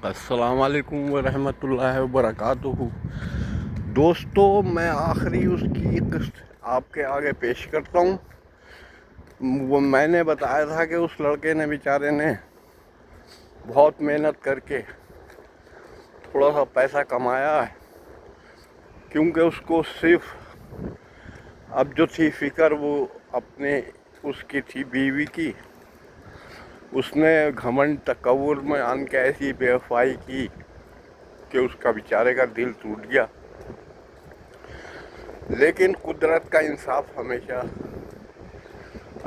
السلام علیکم ورحمۃ اللہ وبرکاتہ۔ دوستو، میں آخری اس کی قسط آپ کے آگے پیش کرتا ہوں۔ وہ میں نے بتایا تھا کہ اس لڑکے نے بیچارے نے بہت محنت کر کے تھوڑا سا پیسہ کمایا ہے، کیونکہ اس کو صرف اب جو تھی فکر وہ اپنے اس کی تھی بیوی کی۔ اس نے گھمنڈ تکبر میں آن کے ایسی بے وفائی کی کہ اس کا بیچارے کا دل ٹوٹ گیا۔ لیکن قدرت کا انصاف ہمیشہ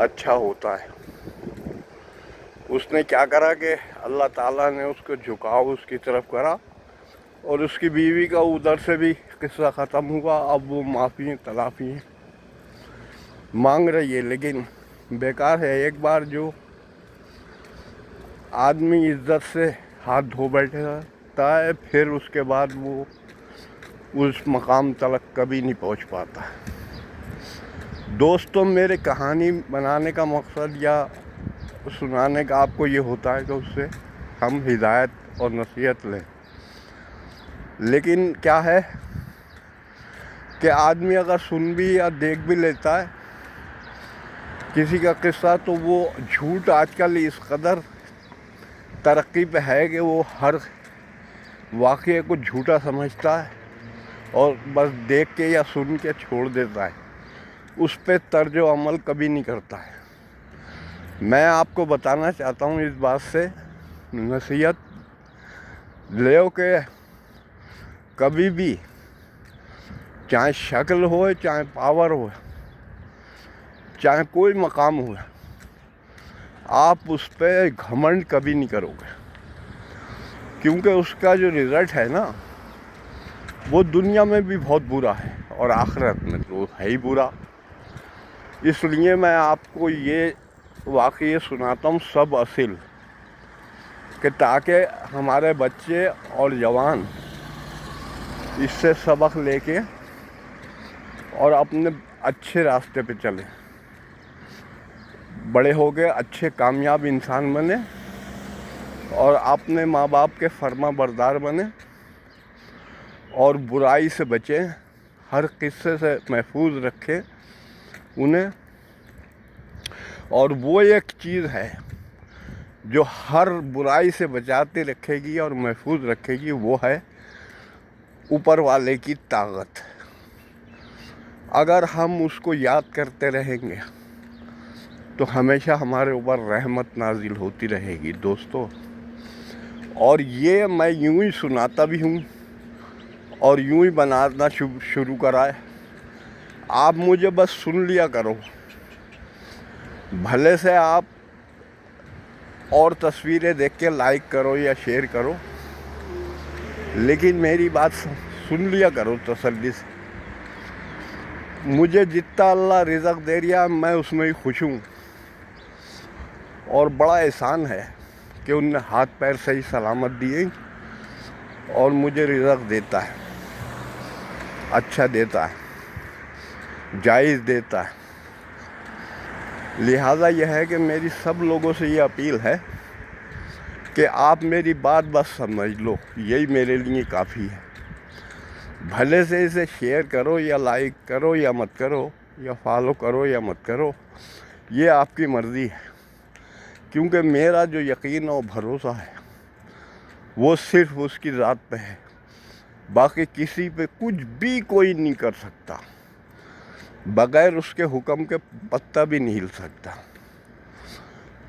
اچھا ہوتا ہے۔ اس نے کیا کرا کہ اللہ تعالیٰ نے اس کو جھکاؤ اس کی طرف کرا، اور اس کی بیوی کا ادھر سے بھی قصہ ختم ہوا۔ اب وہ معافی تلافی مانگ رہی ہے، لیکن بیکار ہے۔ ایک بار جو آدمی عزت سے ہاتھ دھو بیٹھتا ہے، پھر اس کے بعد وہ اس مقام تلک کبھی نہیں پہنچ پاتا۔ دوستوں، میرے کہانی بنانے کا مقصد یا سنانے کا آپ کو یہ ہوتا ہے کہ اس سے ہم ہدایت اور نصیحت لیں۔ لیکن کیا ہے کہ آدمی اگر سن بھی یا دیکھ بھی لیتا ہے کسی کا قصہ، تو وہ جھوٹ آج کل اس قدر ترقی پہ ہے کہ وہ ہر واقعے کو جھوٹا سمجھتا ہے اور بس دیکھ کے یا سن کے چھوڑ دیتا ہے، اس پہ طرز و عمل کبھی نہیں کرتا ہے۔ میں آپ کو بتانا چاہتا ہوں، اس بات سے نصیحت لیو کہ کبھی بھی چاہے شکل ہو، چاہے پاور ہو، چاہے کوئی مقام ہو، آپ اس پہ گھمنڈ کبھی نہیں کرو گے، کیونکہ اس کا جو رزلٹ ہے نا، وہ دنیا میں بھی بہت برا ہے اور آخرت میں تو ہے ہی برا۔ اس لیے میں آپ کو یہ واقعے سناتا ہوں سب اصل، کہ تاکہ ہمارے بچے اور جوان اس سے سبق لے کے اور اپنے اچھے راستے پہ چلیں، بڑے ہو گئے اچھے کامیاب انسان بنے اور اپنے ماں باپ کے فرما بردار بنے اور برائی سے بچیں، ہر قصے سے محفوظ رکھیں انہیں۔ اور وہ ایک چیز ہے جو ہر برائی سے بچاتے رکھے گی اور محفوظ رکھے گی، وہ ہے اوپر والے کی طاقت۔ اگر ہم اس کو یاد کرتے رہیں گے تو ہمیشہ ہمارے اوپر رحمت نازل ہوتی رہے گی دوستو۔ اور یہ میں یوں ہی سناتا بھی ہوں اور یوں ہی بنانا شروع کرا ہے، آپ مجھے بس سن لیا کرو۔ بھلے سے آپ اور تصویریں دیکھ کے لائک کرو یا شیئر کرو، لیکن میری بات سن لیا کرو تسلی سے۔ مجھے جتنا اللہ رزق دے رہا میں اس میں ہی خوش ہوں، اور بڑا احسان ہے کہ ان نے ہاتھ پیر صحیح سلامت دیے اور مجھے رزق دیتا ہے، اچھا دیتا ہے، جائز دیتا ہے۔ لہٰذا یہ ہے کہ میری سب لوگوں سے یہ اپیل ہے کہ آپ میری بات بس سمجھ لو، یہی میرے لیے کافی ہے۔ بھلے سے اسے شیئر کرو یا لائک کرو یا مت کرو، یا فالو کرو یا مت کرو، یہ آپ کی مرضی ہے، کیونکہ میرا جو یقین اور بھروسہ ہے وہ صرف اس کی ذات پہ ہے، باقی کسی پہ کچھ بھی کوئی نہیں کر سکتا، بغیر اس کے حکم کے پتہ بھی نہیں ہل سکتا۔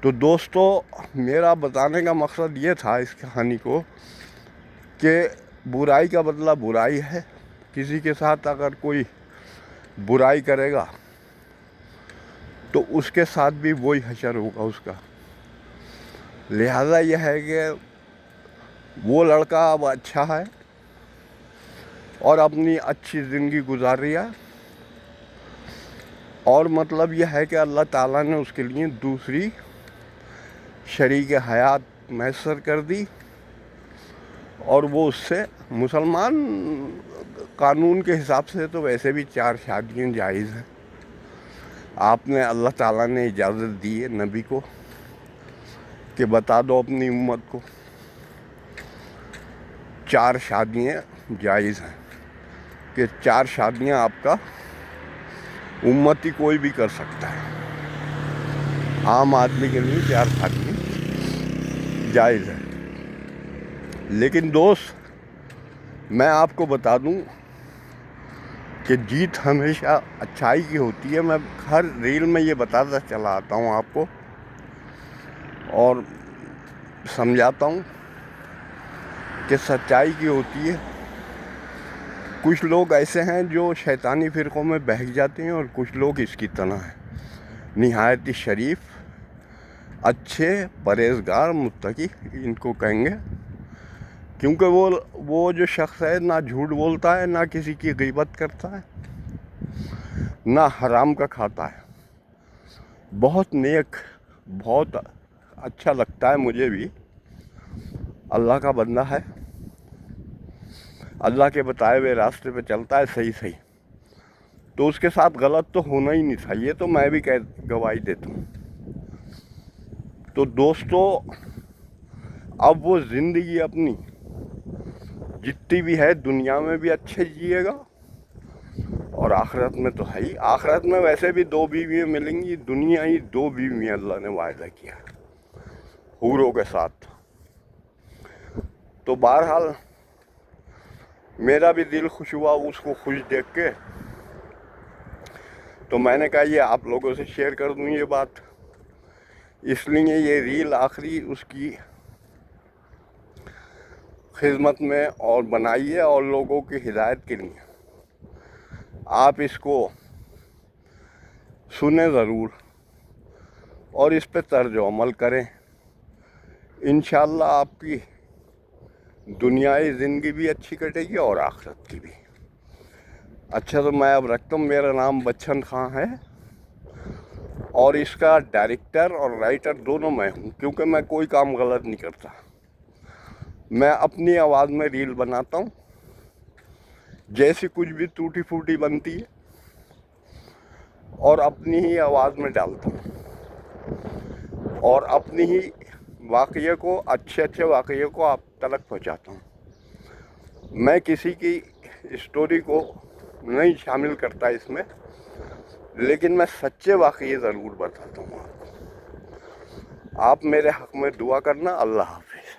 تو دوستو، میرا بتانے کا مقصد یہ تھا اس کہانی کو کہ برائی کا بدلہ برائی ہے۔ کسی کے ساتھ اگر کوئی برائی کرے گا تو اس کے ساتھ بھی وہی حشر ہوگا اس کا۔ لہٰذا یہ ہے کہ وہ لڑکا اب اچھا ہے اور اپنی اچھی زندگی گزار رہا ہے، اور مطلب یہ ہے کہ اللہ تعالیٰ نے اس کے لیے دوسری شریک حیات میسر کر دی، اور وہ اس سے مسلمان قانون کے حساب سے تو ویسے بھی 4 شادیاں جائز ہیں۔ آپ نے اللہ تعالیٰ نے اجازت دی ہے نبی کو کہ بتا دو اپنی امت کو، 4 شادیاں جائز ہیں، کہ 4 شادیاں آپ کا امتی کوئی بھی کر سکتا ہے، عام آدمی کے لیے 4 شادیاں جائز ہے۔ لیکن دوست میں آپ کو بتا دوں کہ جیت ہمیشہ اچھائی کی ہوتی ہے۔ میں ہر ریل میں یہ بتاتا چلا آتا ہوں آپ کو اور سمجھاتا ہوں کہ سچائی کی ہوتی ہے۔ کچھ لوگ ایسے ہیں جو شیطانی فرقوں میں بہک جاتے ہیں، اور کچھ لوگ اس کی طرح ہیں، نہایت ہی شریف، اچھے، پرہیزگار، متقی ان کو کہیں گے، کیونکہ وہ جو شخص ہے نہ جھوٹ بولتا ہے، نہ کسی کی غیبت کرتا ہے، نہ حرام کا کھاتا ہے، بہت نیک، بہت اچھا لگتا ہے مجھے بھی، اللہ کا بندہ ہے، اللہ کے بتائے ہوئے راستے پہ چلتا ہے صحیح، تو اس کے ساتھ غلط تو ہونا ہی نہیں تھا، یہ تو میں بھی گواہی دیتا ہوں۔ تو دوستو، اب وہ زندگی اپنی جتنی بھی ہے دنیا میں بھی اچھے جیے گا، اور آخرت میں تو ہے ہی۔ آخرت میں ویسے بھی 2 بیویاں ملیں گی، دنیا ہی 2 بیویاں اللہ نے وعدہ کیا حوروں کے ساتھ۔ تو بہرحال میرا بھی دل خوش ہوا اس کو خوش دیکھ کے، تو میں نے کہا یہ آپ لوگوں سے شیئر کر دوں یہ بات، اس لیے یہ ریل آخری اس کی خدمت میں اور بنائی ہے، اور لوگوں کی ہدایت کے لیے۔ آپ اس کو سنیں ضرور اور اس پہ طرز عمل کریں، انشاءاللہ آپ کی دنیائی زندگی بھی اچھی کٹے گی اور آخرت کی بھی۔ اچھا، تو میں اب رکھتا ہوں۔ میرا نام بچن خان ہے، اور اس کا ڈائریکٹر اور رائٹر دونوں میں ہوں، کیونکہ میں کوئی کام غلط نہیں کرتا۔ میں اپنی آواز میں ریل بناتا ہوں، جیسی کچھ بھی ٹوٹی پھوٹی بنتی ہے، اور اپنی ہی آواز میں ڈالتا ہوں، اور اپنی ہی واقعے کو، اچھے واقعے کو آپ تک پہنچاتا ہوں۔ میں کسی کی اسٹوری کو نہیں شامل کرتا اس میں، لیکن میں سچے واقعے ضرور بتاتا ہوں آپ کو۔ آپ میرے حق میں دعا کرنا۔ اللہ حافظ۔